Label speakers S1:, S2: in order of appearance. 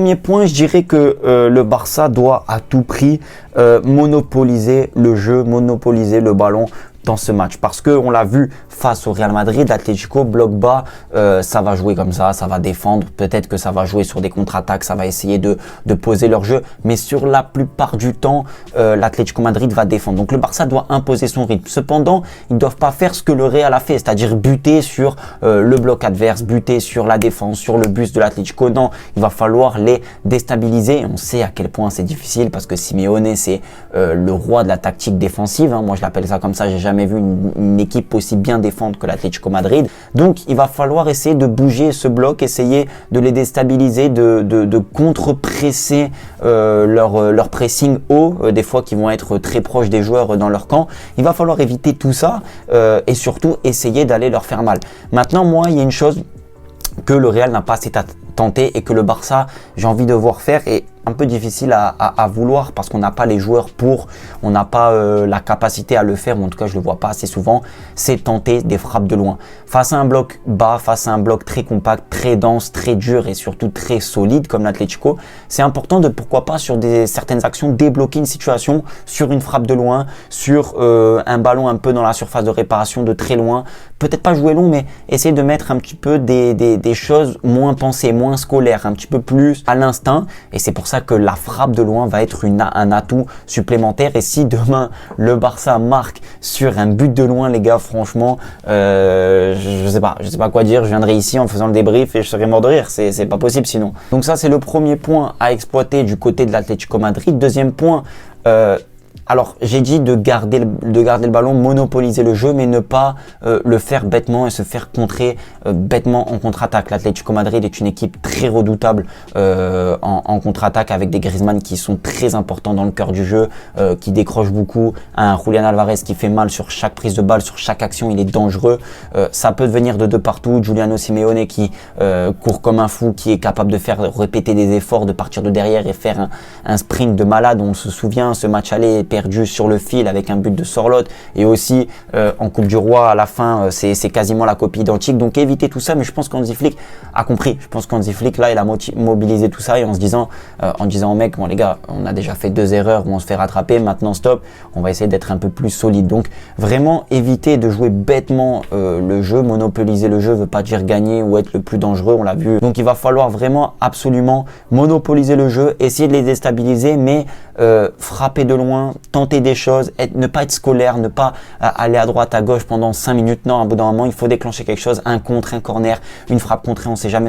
S1: Premier point, je dirais que le Barça doit à tout prix monopoliser le jeu, monopoliser le ballon dans ce match, parce que on l'a vu face au Real Madrid, l'Atlético bloc bas, ça va jouer comme ça va défendre, peut-être que ça va jouer sur des contre-attaques, ça va essayer de poser leur jeu, mais sur la plupart du temps, l'Atlético Madrid va défendre. Donc le Barça doit imposer son rythme. Cependant, ils ne doivent pas faire ce que le Real a fait, c'est-à-dire buter sur le bloc adverse, buter sur la défense, sur le bus de l'Atlético. Non, il va falloir les déstabiliser. On sait à quel point c'est difficile, parce que Simeone, c'est le roi de la tactique défensive, hein. Moi, je l'appelle ça comme ça. J'ai jamais vu une équipe aussi bien défendre que l'Atlético Madrid. Donc, il va falloir essayer de bouger ce bloc, essayer de les déstabiliser, de contre-presser leur pressing haut, des fois qui vont être très proches des joueurs dans leur camp. Il va falloir éviter tout ça et surtout essayer d'aller leur faire mal. Maintenant, moi, il y a une chose que le Real n'a pas assez tenté et que le Barça, j'ai envie de voir faire, et un peu difficile à vouloir parce qu'on n'a pas les joueurs pour, on n'a pas la capacité à le faire, ou en tout cas je le vois pas assez souvent, c'est tenter des frappes de loin. Face à un bloc bas, face à un bloc très compact, très dense, très dur et surtout très solide comme l'Atlético, c'est important de, pourquoi pas, sur certaines actions, débloquer une situation sur une frappe de loin, sur un ballon un peu dans la surface de réparation de très loin. Peut-être pas jouer long, mais essayer de mettre un petit peu des choses moins pensées, moins scolaires, un petit peu plus à l'instinct, et c'est pour ça que la frappe de loin va être un atout supplémentaire. Et si demain le Barça marque sur un but de loin, les gars, franchement, je sais pas quoi dire. Je viendrai ici en faisant le débrief et je serai mort de rire. C'est pas possible sinon. Donc ça, c'est le premier point à exploiter du côté de l'Atlético Madrid. Deuxième point, alors, j'ai dit de garder le ballon, monopoliser le jeu, mais ne pas le faire bêtement et se faire contrer bêtement en contre-attaque. L'Atlético Madrid est une équipe très redoutable en contre-attaque, avec des Griezmann qui sont très importants dans le cœur du jeu, qui décrochent beaucoup. Un Julián Álvarez qui fait mal sur chaque prise de balle, sur chaque action, il est dangereux. Ça peut venir de partout. Giuliano Simeone qui court comme un fou, qui est capable de faire répéter des efforts, de partir de derrière et faire un sprint de malade. On se souvient, ce match aller perdu sur le fil avec un but de Sorloth, et aussi en Coupe du Roi à la fin, c'est quasiment la copie identique. Donc éviter tout ça, mais je pense qu'Hansi Flick a compris. Je pense qu'Hansi Flick là, il a mobilisé tout ça, et en disant aux mecs, bon les gars, on a déjà fait 2 erreurs où on se fait rattraper, maintenant stop, on va essayer d'être un peu plus solide. Donc vraiment éviter de jouer bêtement le jeu. Monopoliser le jeu veut pas dire gagner ou être le plus dangereux, on l'a vu. Donc il va falloir vraiment absolument monopoliser le jeu, essayer de les déstabiliser, mais frapper de loin, tenter des choses, ne pas être scolaire, ne pas aller à droite, à gauche pendant 5 minutes. Non, à bout d'un moment, il faut déclencher quelque chose, un contre, un corner, une frappe contrée, on sait jamais ce